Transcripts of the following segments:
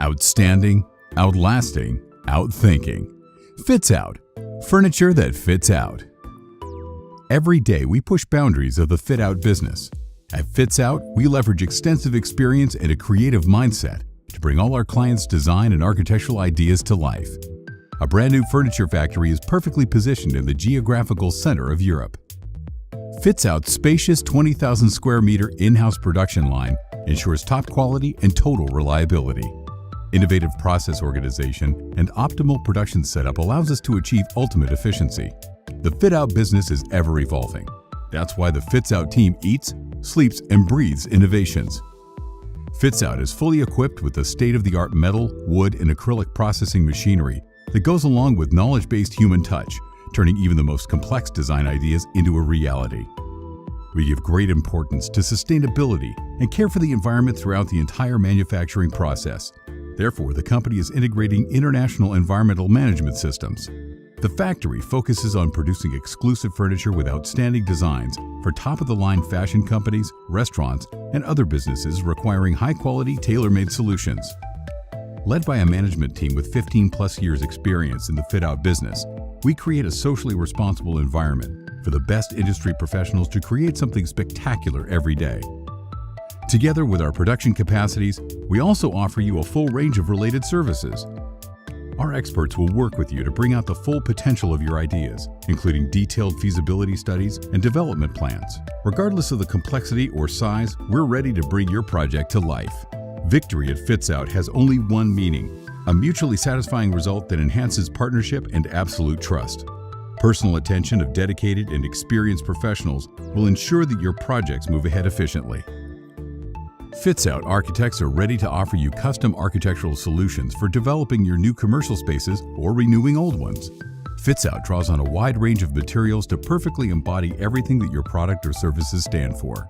Outstanding, outlasting, outthinking. FITSOUT, furniture that fits out. Every day we push boundaries of the fit-out business. At FITSOUT, we leverage extensive experience and a creative mindset to bring all our clients' design and architectural ideas to life. A brand new furniture factory is perfectly positioned in the geographical center of Europe. FITSOUT's spacious 20,000 square meter in-house production line ensures top quality and total reliability. Innovative process organization and optimal production setup allows us to achieve ultimate efficiency. The fit-out business is ever evolving. That's why the FITSOUT team eats, sleeps, and breathes innovations. FITSOUT is fully equipped with the state-of-the-art metal, wood, and acrylic processing machinery that goes along with knowledge-based human touch, turning even the most complex design ideas into a reality. We give great importance to sustainability and care for the environment throughout the entire manufacturing process. Therefore, the company is integrating international environmental management systems. The factory focuses on producing exclusive furniture with outstanding designs for top-of-the-line fashion companies, restaurants, and other businesses requiring high-quality, tailor-made solutions. Led by a management team with 15-plus years experience in the fit-out business, we create a socially responsible environment for the best industry professionals to create something spectacular every day. Together with our production capacities, we also offer you a full range of related services. Our experts will work with you to bring out the full potential of your ideas, including detailed feasibility studies and development plans. Regardless of the complexity or size, we're ready to bring your project to life. Victory at FITSOUT has only one meaning: a mutually satisfying result that enhances partnership and absolute trust. Personal attention of dedicated and experienced professionals will ensure that your projects move ahead efficiently. FITSOUT architects are ready to offer you custom architectural solutions for developing your new commercial spaces or renewing old ones. FITSOUT draws on a wide range of materials to perfectly embody everything that your product or services stand for.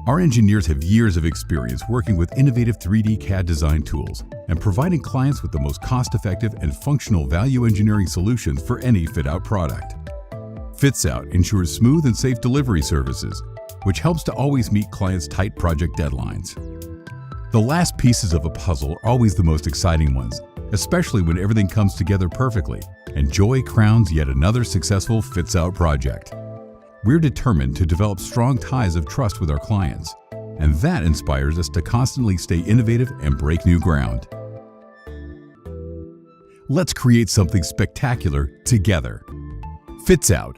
Our engineers have years of experience working with innovative 3D CAD design tools and providing clients with the most cost-effective and functional value engineering solutions for any fit-out product. FITSOUT ensures smooth and safe delivery services, which helps to always meet clients' tight project deadlines. The last pieces of a puzzle are always the most exciting ones, especially when everything comes together perfectly and joy crowns yet another successful FITSOUT project. We're determined to develop strong ties of trust with our clients, and that inspires us to constantly stay innovative and break new ground. Let's create something spectacular together. FITSOUT.